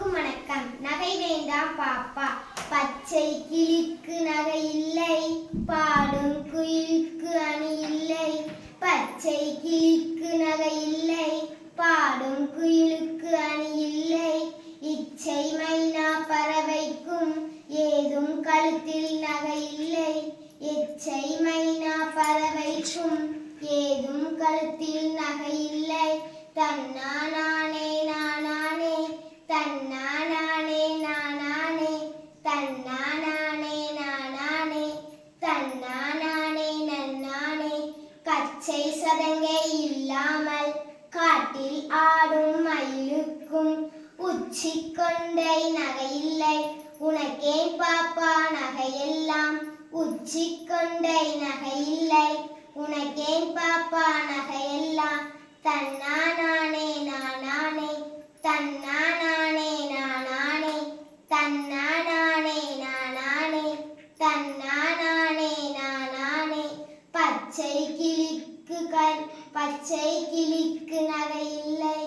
அனைவருக்கும் வணக்கம். நகை வேண்டாம் பாப்பா, பச்சை கிளிக்கு நகை இல்லை, பாடும் குயிலுக்கு அணி இல்லை. பச்சை கிளிக்கு நகை இல்லை, பாடும் குயிலுக்கு அணி இல்லை. இச்சை மைனா பறவைக்கும் ஏதும் கழுத்தில் நகை இல்லை. இச்சை மைனா பறவைக்கும் ஏதும் கழுத்தில் நகை இல்லை. தன்னானே நானானே, தன்னானே நானானே, தன்னானே நானானே, தன்னானே நன்னானே. கச்சை சதங்கை இல்லாமல் காட்டில் ஆடும் மயிலுக்கும் உச்சி கொண்டை நகை இல்லை. உனக்கே பாப்பா நகையெல்லாம், உச்சி கொண்டை நகை இல்லை. உனக்கே பாப்பா நகையெல்லாம். தன்னானே நானானே, தன்னானே நானானே, தன்னானே நானானே, தன்னானே நானானே. பச்சை கிளிக்கு நகை இல்லை.